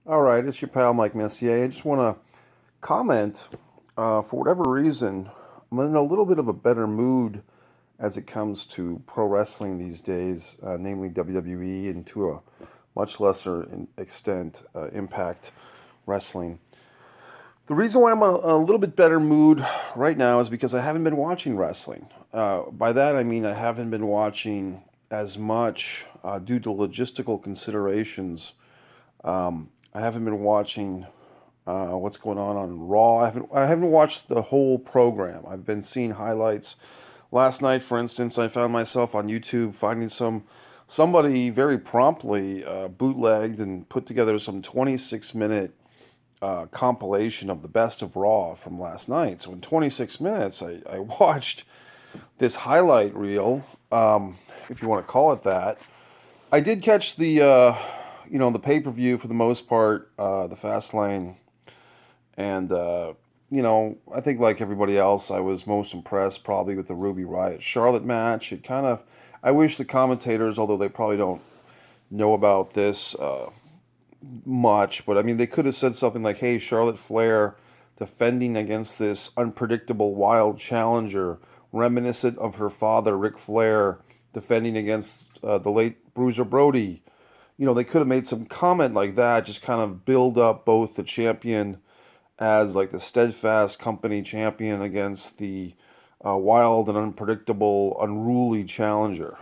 All right, it's your pal Mike Messier. I just want to comment. For whatever reason, I'm in a little bit of a better mood as it comes to pro wrestling these days, namely WWE, and to a much lesser extent, Impact Wrestling. The reason why I'm in a little bit better mood right now is because I haven't been watching wrestling. By that I mean I haven't been watching as much due to logistical considerations. I haven't been watching what's going on Raw. I haven't watched the whole program. I've been seeing highlights. Last night, for instance, I found myself on YouTube finding somebody very promptly bootlegged and put together some 26-minute compilation of the best of Raw from last night. So in 26 minutes, I watched this highlight reel, if you want to call it that. I did catch the pay-per-view for the most part, the Fastlane. And, I think like everybody else, I was most impressed probably with the Ruby Riott Charlotte match. I wish the commentators, although they probably don't know about this much, but I mean, they could have said something like, hey, Charlotte Flair defending against this unpredictable, wild challenger, reminiscent of her father, Ric Flair, defending against the late Bruiser Brody. They could have made some comment like that, just kind of build up both the champion as like the steadfast company champion against the wild and unpredictable, unruly challenger.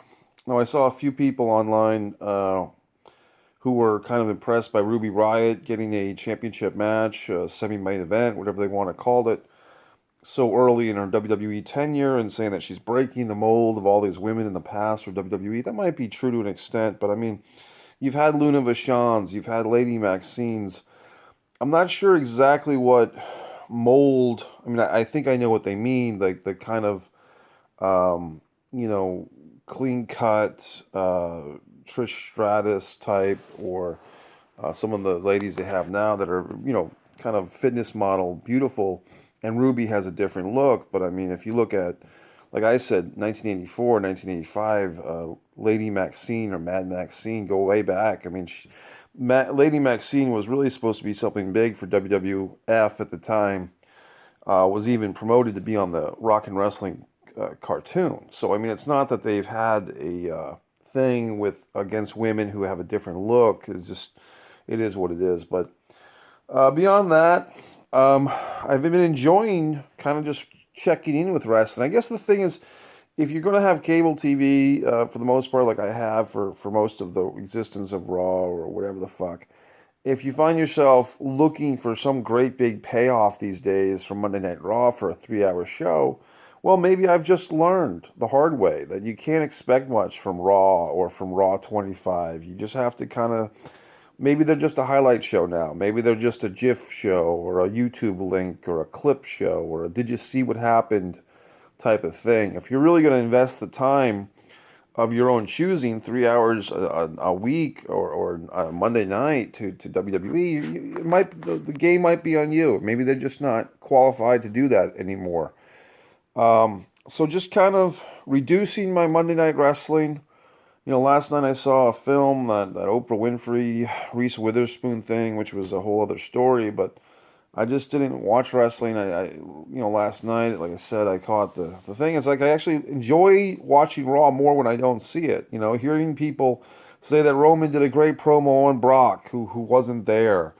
Now, I saw a few people online who were kind of impressed by Ruby Riott getting a championship match, semi-main event, whatever they want to call it, so early in her WWE tenure, and saying that she's breaking the mold of all these women in the past for WWE. That might be true to an extent, but I mean, you've had Luna Vachons, you've had Lady Maxine's. I'm not sure exactly what mold. I mean, I think I know what they mean. Like the kind of, um, you know, clean cut Trish Stratus type, or some of the ladies they have now that are, kind of fitness model, beautiful. And Ruby has a different look. But I mean, if you look at, like I said, 1984, 1985, Lady Maxine or Mad Maxine go way back. I mean, Lady Maxine was really supposed to be something big for WWF at the time. Was even promoted to be on the Rock and Wrestling cartoon. So I mean, it's not that they've had a thing with against women who have a different look. It is what it is. But beyond that, I've been enjoying kind of just checking in with wrestling. I guess the thing is, if you're going to have cable TV, for the most part, like I have for most of the existence of Raw or whatever the fuck, if you find yourself looking for some great big payoff these days from Monday Night Raw for a 3 hour show, well, maybe I've just learned the hard way that you can't expect much from Raw or from Raw 25. You just have to kind of, maybe they're just a highlight show now. Maybe they're just a GIF show or a YouTube link or a clip show or a did you see what happened type of thing. If you're really going to invest the time of your own choosing, 3 hours a week or a Monday night to WWE, the game might be on you. Maybe they're just not qualified to do that anymore. So just kind of reducing my Monday Night Wrestling. Last night I saw a film, that Oprah Winfrey, Reese Witherspoon thing, which was a whole other story, but I just didn't watch wrestling. Last night, like I said, I caught the thing. It's like I actually enjoy watching Raw more when I don't see it. Hearing people say that Roman did a great promo on Brock, who wasn't there,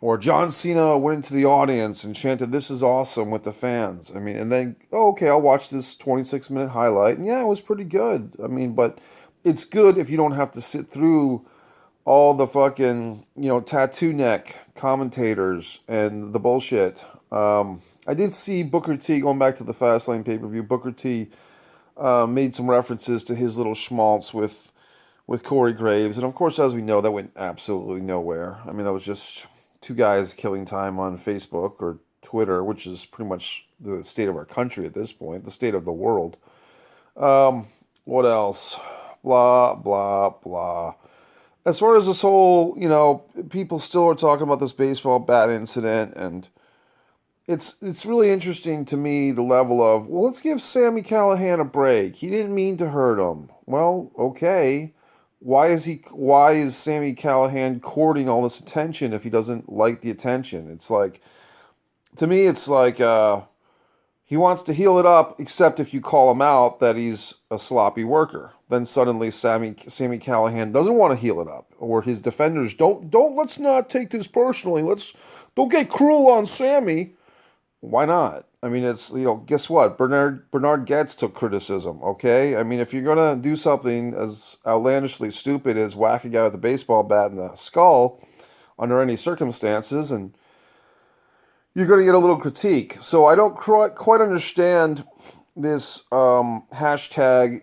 or John Cena went into the audience and chanted, "This is awesome" with the fans. I mean, and then, oh, okay, I'll watch this 26-minute highlight, and yeah, it was pretty good. I mean, but it's good if you don't have to sit through all the fucking, tattoo neck commentators and the bullshit. I did see Booker T, going back to the Fastlane pay-per-view, Booker T made some references to his little schmaltz with Corey Graves. And of course, as we know, that went absolutely nowhere. I mean, that was just two guys killing time on Facebook or Twitter, which is pretty much the state of our country at this point, the state of the world. What else? Blah, blah, blah. As far as this whole, people still are talking about this baseball bat incident, and it's really interesting to me the level of, let's give Sami Callihan a break. He didn't mean to hurt him. Well, okay. Why is Sami Callihan courting all this attention if he doesn't like the attention? It's like, to me, it's like he wants to heal it up, except if you call him out that he's a sloppy worker. Then suddenly Sami Callihan doesn't want to heal it up, or his defenders don't. Let's not take this personally. Don't get cruel on Sami. Why not? I mean, it's, guess what? Bernard Getz took criticism, okay? I mean, if you're gonna do something as outlandishly stupid as whack a guy with a baseball bat in the skull under any circumstances, and you're gonna get a little critique. So I don't quite understand this hashtag,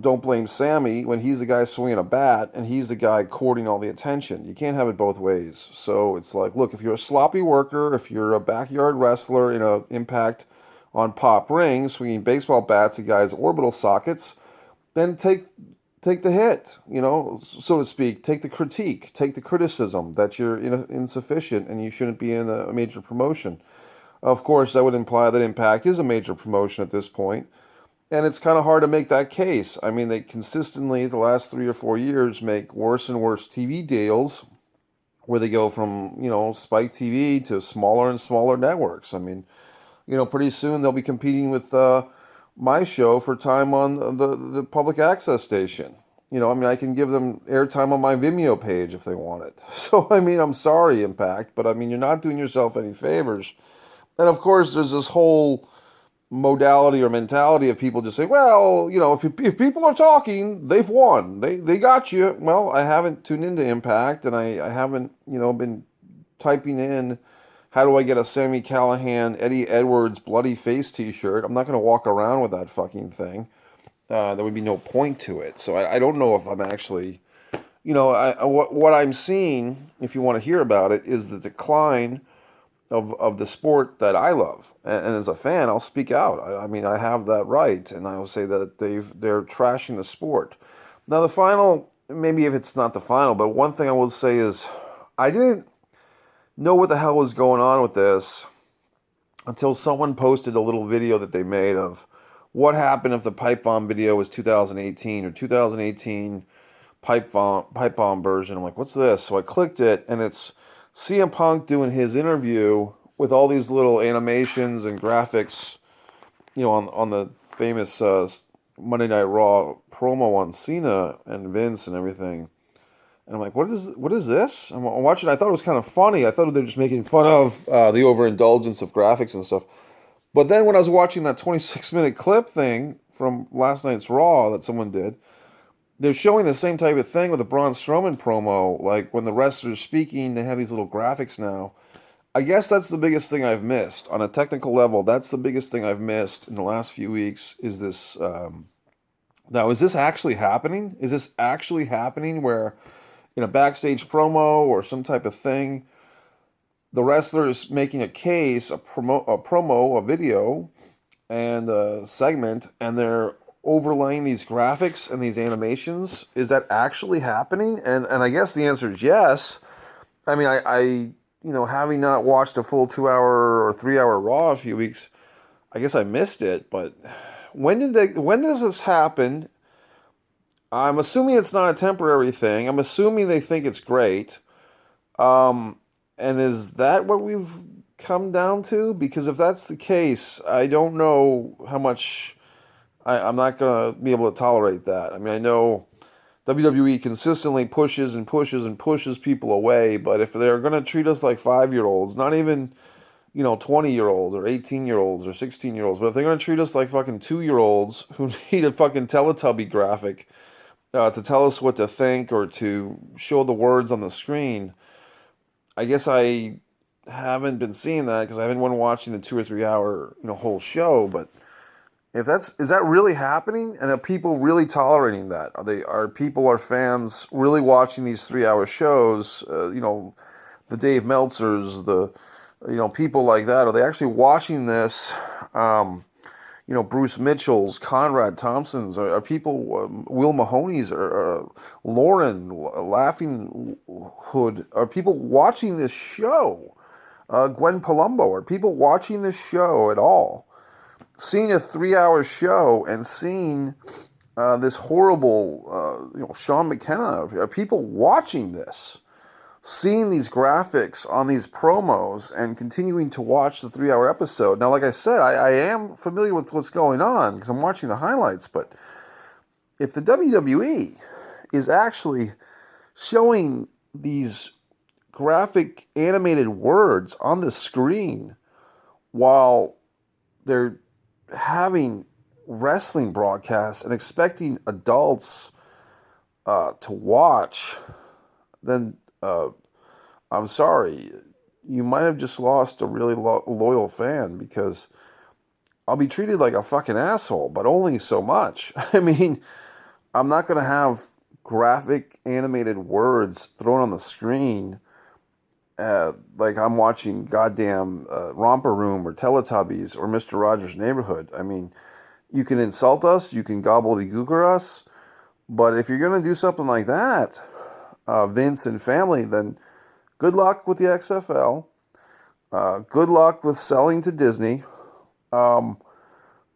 don't blame Sami, when he's the guy swinging a bat and he's the guy courting all the attention. You can't have it both ways. So it's like, look, if you're a sloppy worker, if you're a backyard wrestler in a Impact on Pop Ring, swinging baseball bats at guys' orbital sockets, then take the hit, so to speak. Take the critique, take the criticism that you're insufficient and you shouldn't be in a major promotion. Of course, that would imply that Impact is a major promotion at this point, and it's kind of hard to make that case. I mean, they consistently, the last 3 or 4 years, make worse and worse TV deals where they go from, Spike TV to smaller and smaller networks. I mean, pretty soon they'll be competing with my show for time on the public access station. I can give them airtime on my Vimeo page if they want it. So, I mean, I'm sorry, Impact, but I mean, you're not doing yourself any favors. And of course, there's this whole modality or mentality of people just say, well, if people are talking, they've won. They got you. Well, I haven't tuned into Impact, and I haven't, been typing in, how do I get a Sami Callihan, Eddie Edwards, bloody face t-shirt? I'm not going to walk around with that fucking thing. There would be no point to it. So I don't know if I'm actually, what I'm seeing, if you want to hear about it, is the decline of the sport that I love, and as a fan, I'll speak out. I mean, I have that right, and I will say that they're trashing the sport. Now, the final, maybe if it's not the final, but one thing I will say is, I didn't know what the hell was going on with this until someone posted a little video that they made of what happened if the pipe bomb video was 2018 or 2018 pipe bomb version. I'm like, what's this? So I clicked it, and it's CM Punk doing his interview with all these little animations and graphics, on the famous Monday Night Raw promo on Cena and Vince and everything. And I'm like, what is this? I'm watching. I thought it was kind of funny. I thought they were just making fun of the overindulgence of graphics and stuff. But then when I was watching that 26-minute clip thing from last night's Raw that someone did, they're showing the same type of thing with the Braun Strowman promo. Like, when the wrestler's speaking, they have these little graphics now. I guess that's the biggest thing I've missed. On a technical level, that's the biggest thing I've missed in the last few weeks, is this... Now, is this actually happening? Is this actually happening where, in a backstage promo or some type of thing, the wrestler is making a case, a promo, a video, and a segment, and they're overlaying these graphics and these animations? Is that actually happening? And I guess the answer is yes. I mean, I having not watched a full 2-hour or 3-hour Raw a few weeks, I guess I missed it. But when does this happen? I'm assuming it's not a temporary thing. I'm assuming they think it's great. And is that what we've come down to? Because if that's the case, I don't know how much... I'm not going to be able to tolerate that. I mean, I know WWE consistently pushes and pushes and pushes people away, but if they're going to treat us like 5-year-olds, not even, 20-year-olds or 18-year-olds or 16-year-olds, but if they're going to treat us like fucking 2-year-olds who need a fucking Teletubby graphic to tell us what to think or to show the words on the screen, I guess I haven't been seeing that because I haven't been watching the 2 or 3 hour, whole show, but... Is that really happening? And are people really tolerating that? Are fans really watching these 3-hour shows? The Dave Meltzers, people like that. Are they actually watching this? Bruce Mitchell's, Conrad Thompson's, are people, Will Mahoney's, or Lauren, Laughing Hood, are people watching this show? Gwen Palumbo, are people watching this show at all? Seeing a 3-hour show and seeing this horrible, Sean McKenna, people watching this, seeing these graphics on these promos and continuing to watch the 3-hour episode. Now, like I said, I am familiar with what's going on because I'm watching the highlights, but if the WWE is actually showing these graphic animated words on the screen while they're having wrestling broadcasts and expecting adults to watch, then I'm sorry, you might have just lost a really loyal fan, because I'll be treated like a fucking asshole, but only so much. I mean, I'm not going to have graphic animated words thrown on the screen like I'm watching goddamn Romper Room or Teletubbies or Mr. Rogers' Neighborhood. I mean, you can insult us, you can gobbledygooker us, but if you're going to do something like that, Vince and family, then good luck with the XFL. Good luck with selling to Disney.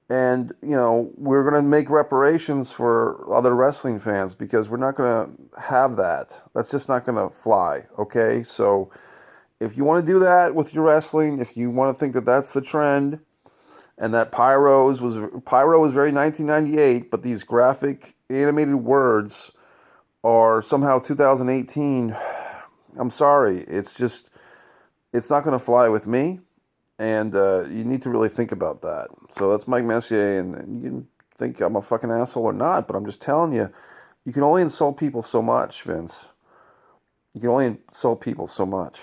And, we're going to make reparations for other wrestling fans, because we're not going to have that. That's just not going to fly, okay? So if you want to do that with your wrestling, if you want to think that that's the trend, and that Pyro was very 1998, but these graphic animated words are somehow 2018, I'm sorry. It's not going to fly with me. And you need to really think about that. So that's Mike Messier, and you can think I'm a fucking asshole or not, but I'm just telling you, you can only insult people so much, Vince. You can only insult people so much.